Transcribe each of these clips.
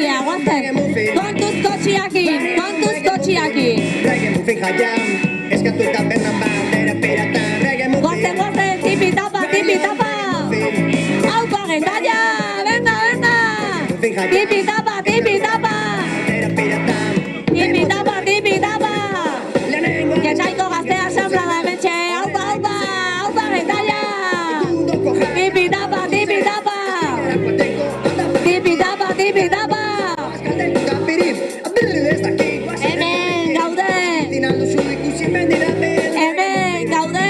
taldea, guazen. Kontuz kotxiakin. Reggae muffin jaian, eskatu tabernan bandera pirata. Reggae muffin. Guazen, tipi-tapa. Aupa, Getaria, venga. Tipi-tapa. Bandera pirata. Tipi-tapa. Getaiko gaztea asamblea da hementxe. Aupa, Getaria. Tipi-tapa. Hemen gaude.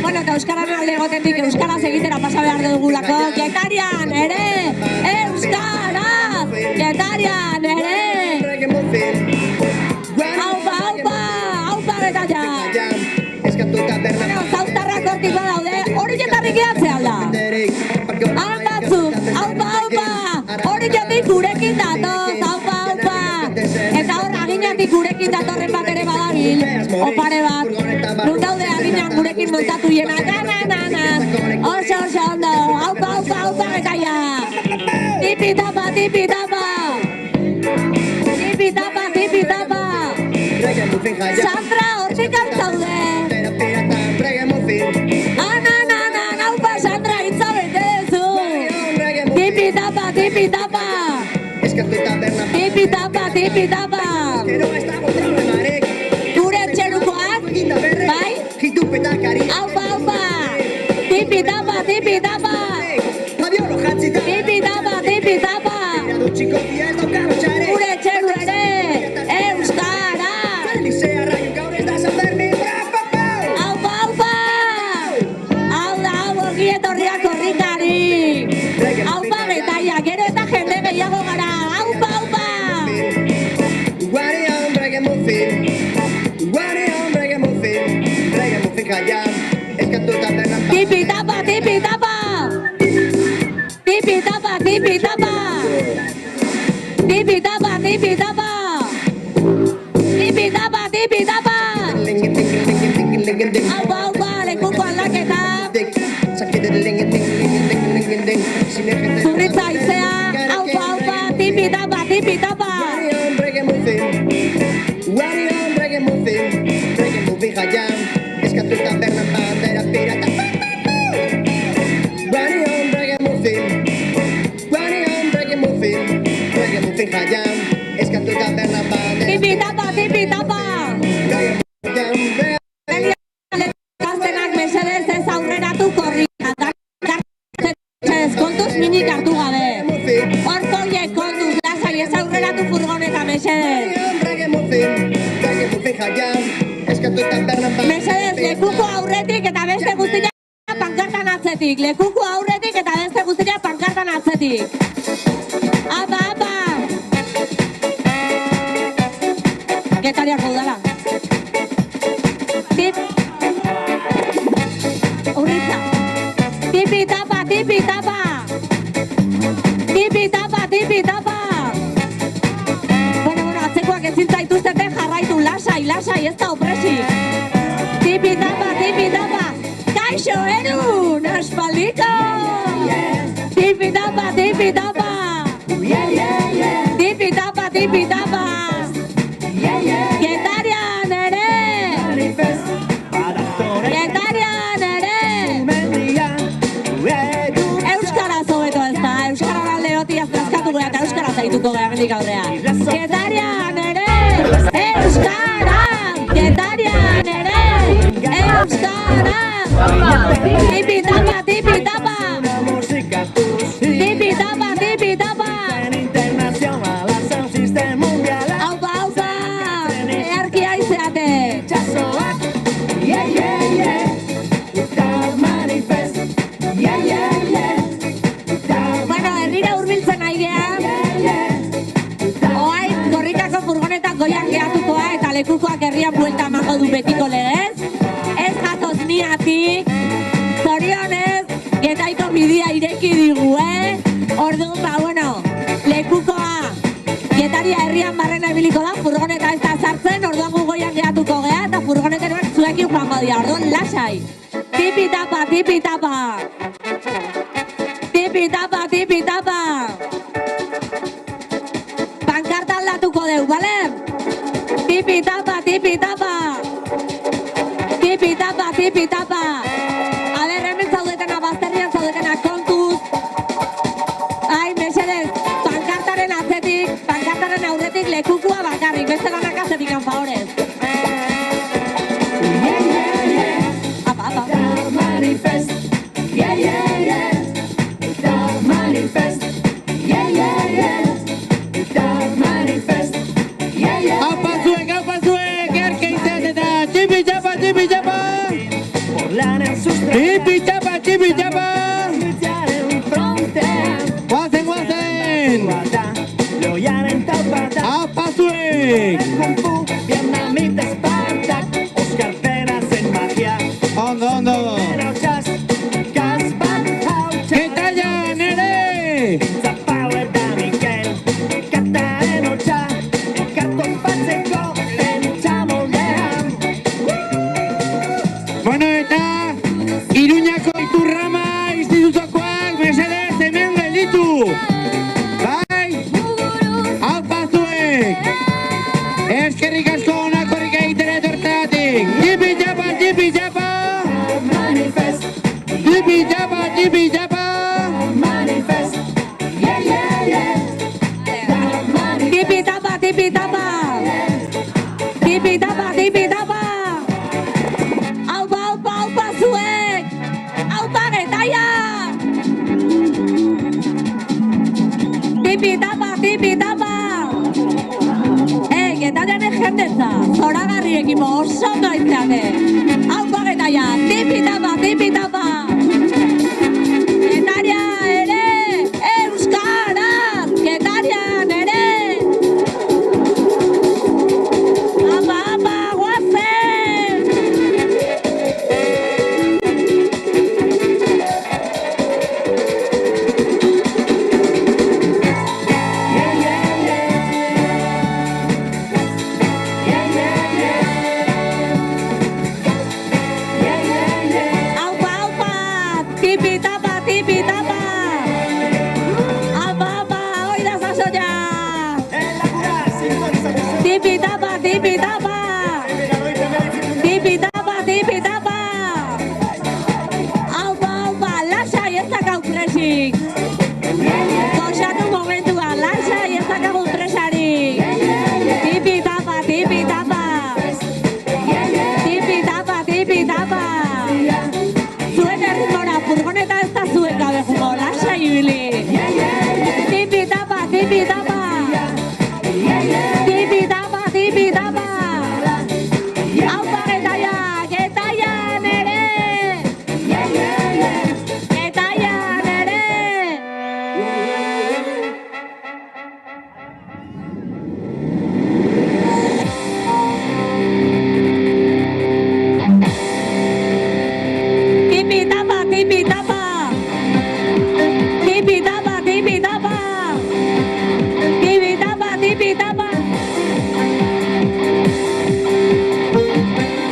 Bueno, eta euskaran alde egotetik euskaraz egitera pasa behar dugulako. Getarian ere, euskaraz! Getarian ere! Aupa Getaria! Bueno, zauztarrak hortiko daude, hori jetarrik gehatzea da. Batzuk, aupa! Hori jetik gurekin datoz, aupa! Eta hor aginatik gurekin datorren bat ere badabil, opare bat. Nun daude aginan gurekin montatu jena, Oso ondo, aupa Getaria! Tipi-tapa! Sandra, hortik altzaude! Aupa Sandra, hitza bete duzu! Tipi-tapa! Gure txerukoak, bai? Aupa! Tipi-tapa! Gure txeru ere, euskara! Aupa! Hau da, ongi etorriak korrikari! Aupa Getaria, gero eta jende gehiago gara! Aupa! Reggae muffin jaian, eskatu tabernan Tipi-tapa! Aupa, lekuko aldaketa! Zurritza izea, aupa, tipi-tapa! Reggae muffin jaian, eskatu tabernan bandera pirata. Reggae muffin jaian, eskatu tabernan bandera Tipi-tapa! Gaztenak mesedez ez aurreratu korrika. Kontuz minik hartu gabe. Horko hiek kontuz, lasai ez aurreratu furgoneta mesedez. Mesedez, lekuko aurretik eta beste guztia pankartan atzetik. Apa! Getariako udala. Urritza. Tipi-tapa! Bueno, atzekoak ezin zaituzteten jarraitu, lasai, ez da opresik. Tipi-tapa! Kaixo, erun, aspaldiko! Tipi-tapa! Getarian ere! Euskaraz hobeto ez da, euskaraz alde hotiaz trazkatu gara eta euskaraz zaituko gara mendik aurrea. Getarian ere! Euskaraz! Tipi-tapa! Aupa! Earkia izeate! Bueno, herrira hurbiltzen nahi geha. Oain, korrikako furgonetak goian gehatukoa eta lekukoak herrian buelta emango du betiko legez. Ez jatoz niatik, zorionez, Getaiko bidia ireki digu, Orduan, bueno, lekukoa Getaria herrian barrena ebiliko da, furgoneta ez da sartzen, orduan gu goian gehatuko geha eta furgoneten zuekin joango dira, orduan lasai. Tipi-tapa! Tipi-tapa, tipi-tapa. Tipi-tapa, tipi-tapa. Aber, hemen zaudetena, bazterrian zaudetena, kontuz. Ai, mesedez, pankartaren atzetik, pankartaren aurretik lekukua bakarrik. Beste lanak atzetik, favorez. Apa, apa. Manifest, yeah, yeah, yeah. Dark manifest, yeah, yeah, yeah. Dark manifest, yeah, yeah. Apa zuek, erkeizet eta txipi-txapa, txipi-txapa. Lanen sustraiak, Txipi-txapa, txipi-txapa. Bizitzaren frontean, Guazen, guazen. Guada, loiaren taupata. Apa zuek. Kung fu, vietnamita espartak, Oscar Perazen magia. Ondo, ondo. Pero jazz, gas bat hautsa. Getaian ere. Zapau eta Mikel, kataren hotxa, kartopatzeko pentsamoldean. Bueno, eta Iruñako Iturrama instituziokoak mesedez hemen gelditu. Bai? Aupa zuek. Eskerrik asko honakorik egitera etortzeagatik. Tipi-txapa, tipi-txapa. Manifest, Tipi-txapa, tipi-txapa. manifest, yeah, yeah, yeah. Tipi-tapa, tipi-tapa. Tipi-tapa, tipi-tapa. Aupa, aupa, aupa zuek. Aupa getaia. Tipi-tapa, tipi-tapa. Getaianen jendetza. Zoragarri ekipo oso ondo aitzeate. Aupa getaia. Tipi-tapa, tipi-tapa. Getaria ere. Euskaraz. Getarian ere. Apa, apa, guazen! Aupa, aupa! Tipi-tapa, tipi-tapa! Apa, apa, hoi da sasoia! Tipi-tapa, tipi-tapa! Tipi-tapa, tipi-tapa! Aupa, aupa, lasai ez dakau presik! Goxatu momentua, lasai ez dakagu presarik! Tipi-tapa, tipi-tapa! Tipi-tapa, tipi-tapa! Zuen erritmora, furgoneta ez da zuen gabe jugo, lasai ibili! Tipi-tapa, tipi-tapa! Tipi-tapa, tipi-tapa! Aupa getaia, getaian ere! Getaian ere! Tipi-tapa, tipi-tapa! Tipi-tapa, tipi-tapa! Tipi-tapa, tipi-tapa!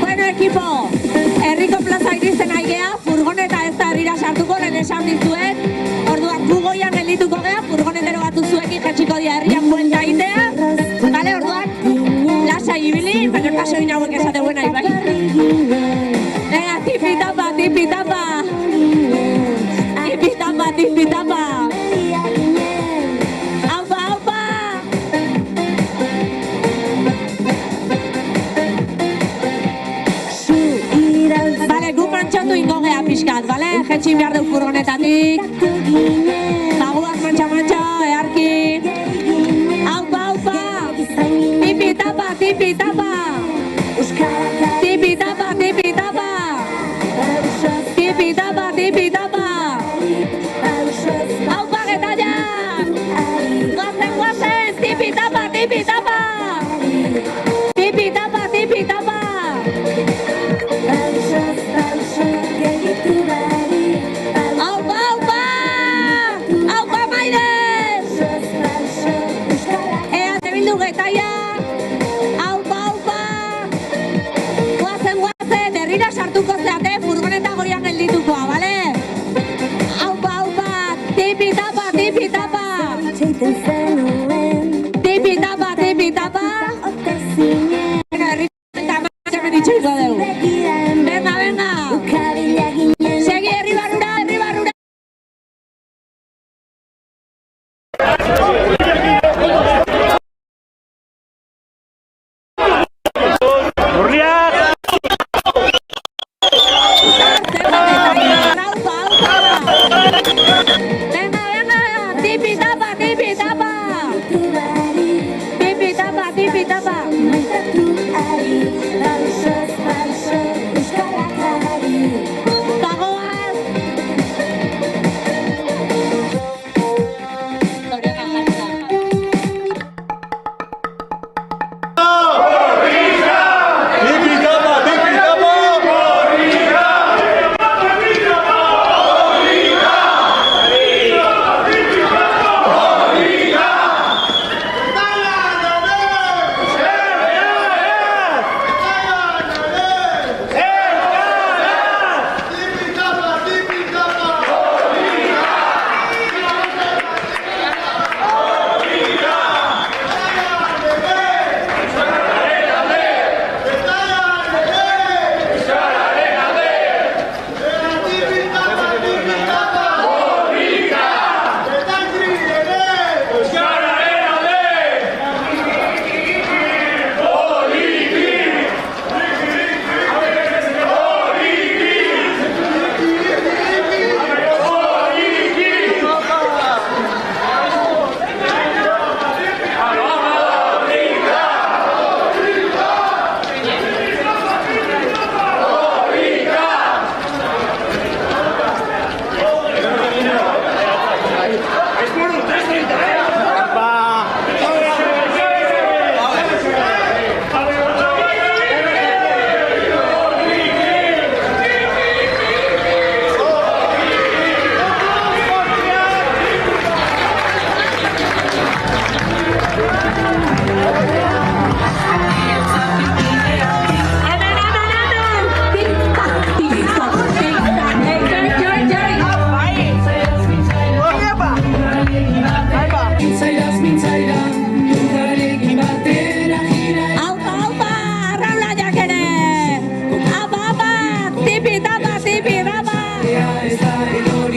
Bueno, equipo, herriko plaza iristen aigea, furgoneta ez da herrira sartuko, lehen esan dizuet. Orduan, gu goian geldituko gea, furgonetero batu zuekin jetxiko dia herrian buelta egitea. Vale, orduan, lasai ibili, baina kaso inauek esate buena ibai. Venga, tipi-tapa, tipi-tapa! Tipi-tapa, tipi-tapa! Aupa, aupa! Vale, gu mantxotu ingo gea pixkat, vale? Jetxin behar duk furgonetatik. Zaguaz mantxa-mantxa, earki. Aupa, aupa! Tipi-tapa, tipi-tapa! Tipi-tapa, tipi-tapa! Tipi-tapa, tipi-tapa! Aupa getaia! Guazen, guazen! Tipi-tapa, tipi-tapa! Tipi-tapa, tipi-tapa! Aupa, aupa! Aupa, maides! Ea, te bildu getaia! Aupa, aupa! Guazen, guazen! Herrira sartuko zeate, furgoneta goian gelditukoa, bale? Aupa, aupa! Tipi-tapa, tipi-tapa! Tipi-tapa, tipi-tapa! Tipi tapa, tipi tapa. Bagoaz.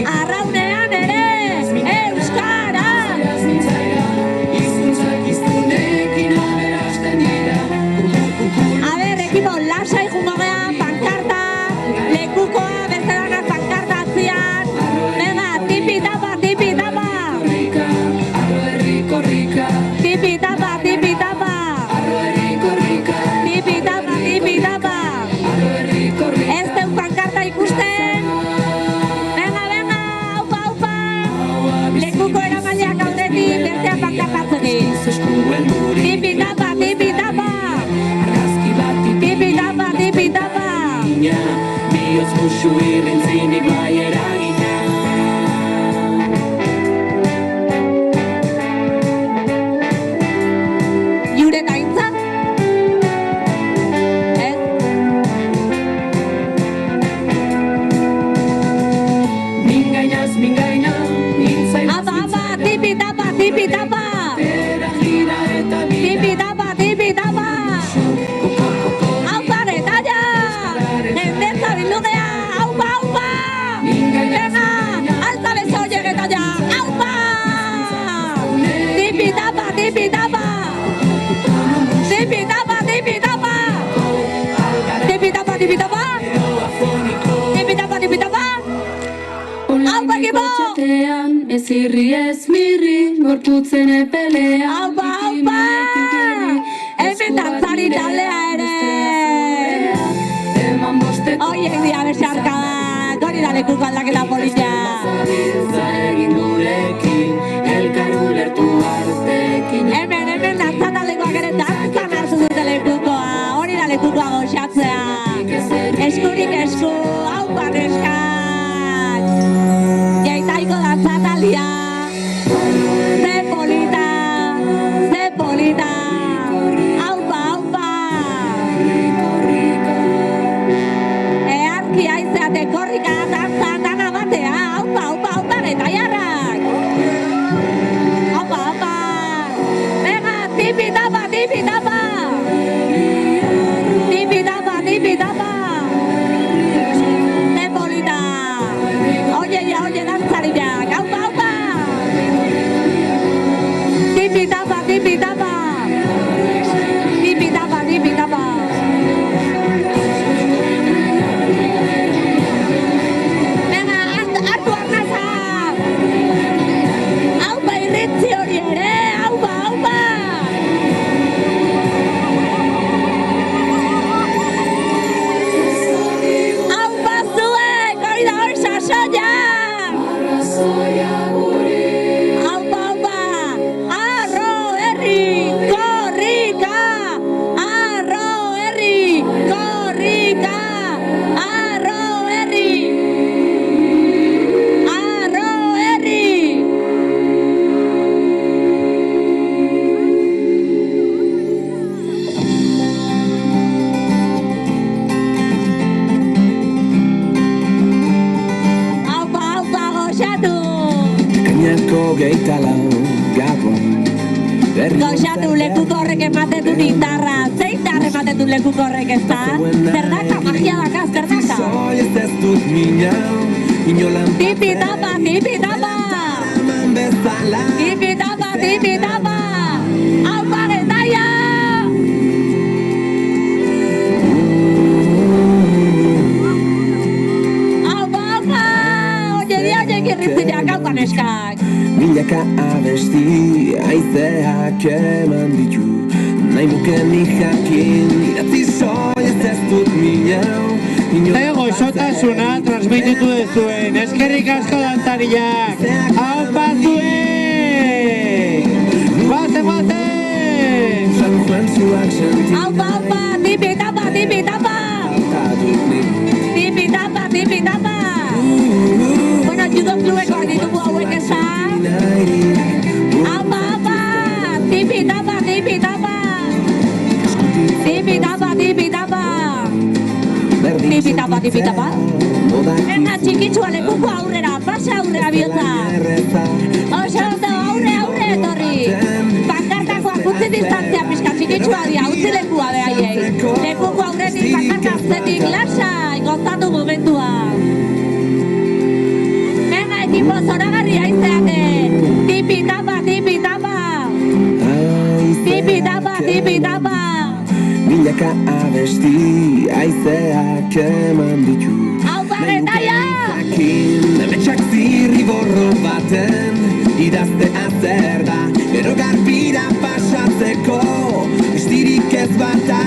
Arraunean ere, euskara. A ber, ekipo, lasai jungo gea, pankarta, lekukoa, beste danak pankarta atzian. Venga, tipi tapa, tipi tapa. Tipi tapa, tipi tapa. Tipi tapa, tipi tapa. Ez deu pankarta ikusten. Venga, venga, aupa, aupa. Lekuko eramaileak aldetik, bestea pankarta atzetik. Tipi tapa, tipi tapa. Tipi tapa, tipi tapa. Bihotz musu irrintzinik bai eragina. Jure eta aintzat? Ez? Mingainaz, mingaina, nintzaidan Apa, apa, tipi tapa, tipi tapa. zera gira eta Tipi tapa, tipi tapa. Aupa, retalla. Jendetza bildugea. Aupa, aupa. Venga, alta besoie retalla. Aupa. Tipi tapa, tipi tapa. Tipi tapa, tipi tapa. Tipi tapa, tipi tapa. Tipi tapa, tipi tapa. Aupa, ekipo. Txatean, ez irri ez mirri, gorputzen epelea. Aupa, aupa. Hemen dantzari taldea ere. Eman bosteko Oiek dira besarkadak, hori da lekuko aldaketa polita. zabiltza egin gurekin, elkar ulertu artekin. Hemen dantzatalekoak ere dantzan hartu dute lekukoa, hori da lekukoa goxatzea. Eskurik esku, aupa neskak. Jaitaiko dantzatalia. Ze polita, ze polita. Aupa, aupa. Earki aizeate korrika dantzan dana batea. Aupa, aupa, aupa, eta jarrak. Aupa, aupa. Venga, tipi tapa, tipi tapa. Tipi tapa, tipi tapa. Goxatu lekuko horrek ematen du indarra. Ze indarra ematen du lekuko horrek, ez da? Zerdaka, magia dakaz, zerdaka. Tipi-tapa, tipi-tapa! Tipi-tapa, tipi-tapa! Aupa Getaia! Aupa, aupa! Oieria oiek irritziak, aupa neskak! Milaka abesti aizeak eman ditu nahi nuken jakin idatzi soiez ez dut minau Gozotasuna transmititu duzuen, eskerrik asko dantzariak! Aupa zuek! Guazen, guazen! San Juan zuak sentin Aupa, aupa! Tipi-tapa, tipi-tapa! Tipi-tapa, tipi-tapa! Bueno, judo klubeko ditugu hauek eza. Aupa, aupa! Tipi-tapa, tipi-tapa! Tipi-tapa, tipi-tapa! Tipi-tapa, tipi-tapa! Venga, txikitsua lekuko aurrera, pasa aurrera bihotza! Oso ondo, aurre, aurre etorri! Pankartakoak utzi distantzia pixka txikitsua dia, utzi lekua behaiei! Lekuko aurretik, pankarta aztetik, lasai, gozatu momentua! Venga, ekipo zoragarri aizeate! Tipi-tapa, tipi-tapa! Tipi-tapa, tipi-tapa! Milaka abesti aizeak eman ditu Aupa Getaia! Ametsak zirriborro baten idaztea zer da Gero garbira pasatzeko estirik ez bata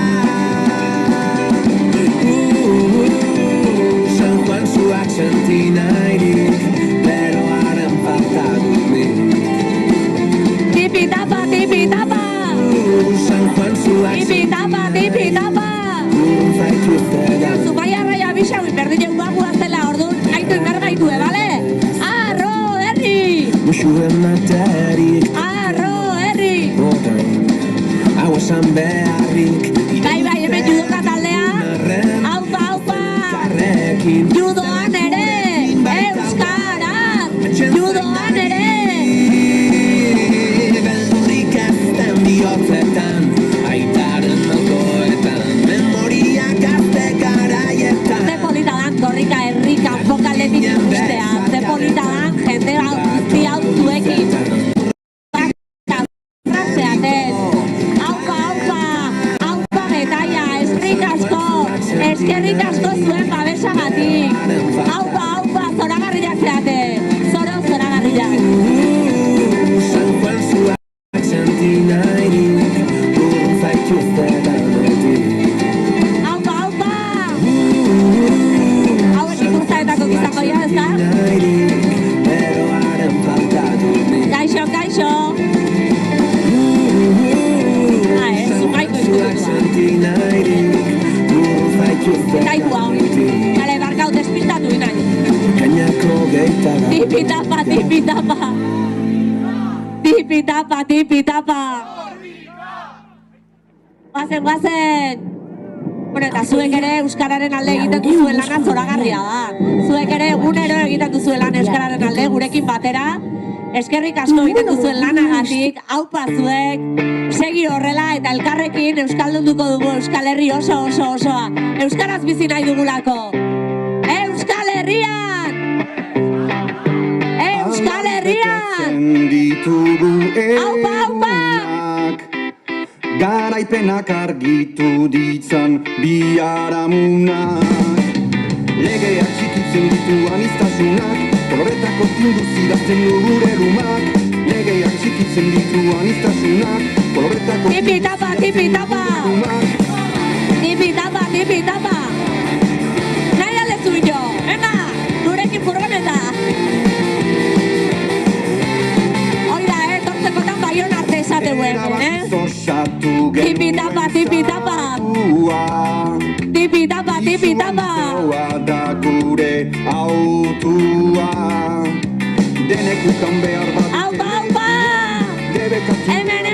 San Juan zuak senti nahirik Pero haren falta dut nik Tipi-tapa, tipi-tapa! San Juan zuak Tipi-tapa, tipi-tapa! Zumaia raia bisau, berdin guagu azela, orduan, haitu inbergaitu, bale? Arro, herri! Muxuen materik Arro, herri! Hau esan beharrik Bai, bai, hemen judoka taldea! Aupa, aupa! Judoan ere! Euskaraz! Judoan ere! Beldurrik azten bihotzetan Aitaren malkoetan Memoria gazte garaietan Ze polita dan, korrika herrika, bokaldetik ikustea. Ze polita dan, jende guzti hau zuekin. Zeaten. Aupa, aupa, aupa Getaia, eskerrik asko zuen babesagatik. Aupa, aupa, zoragarriak zeate. Zoragarriak. San Juan zuak senti nahirik Urrun zaituztetan beti Aupa, aupa! Hauek ikurtzaetako gizako ja, ez da? Pero haren falta dut nik Kaixo, kaixo! Zumaiko ikututua. Kaikua hori. Kale, barkau despistatu inain. Kainako geitara Tipi-tapa, tipi-tapa! Tipi-tapa, tipi-tapa! Guazen, guazen! Bueno, eta zuek ere Euskararen alde egiten duzuen lana zoragarria da. Zuek ere egunero egiten duzuen lan Euskararen alde, gurekin batera. Eskerrik asko egiten duzuen lanagatik, aupa zuek, segi horrela eta elkarrekin euskaldunduko dugu Euskal Herri osoa. Euskaraz bizi nahi dugulako. Euskal Herrian! Euskal Herrian! Aupa, aupa! Garaipenak argitu ditzan biharamunak Legeak txikitzen ditu aniztasunak Koloretako tinduz idazten du gure lumak Legeak txikitzen ditu aniztasunak Koloretako Tipi-tapa, tipi-tapa! Tipi-tapa, tipi-tapa! Nahi aldezu jo! Venga! Gurekin furgoneta! Oida, tortzekotan baion arte esateuen, Tipi-tapa, tipi-tapa! Tipi-tapa, tipi-tapa! Da gure autua Denek ukan behar bat Aupa, aupa! Hemen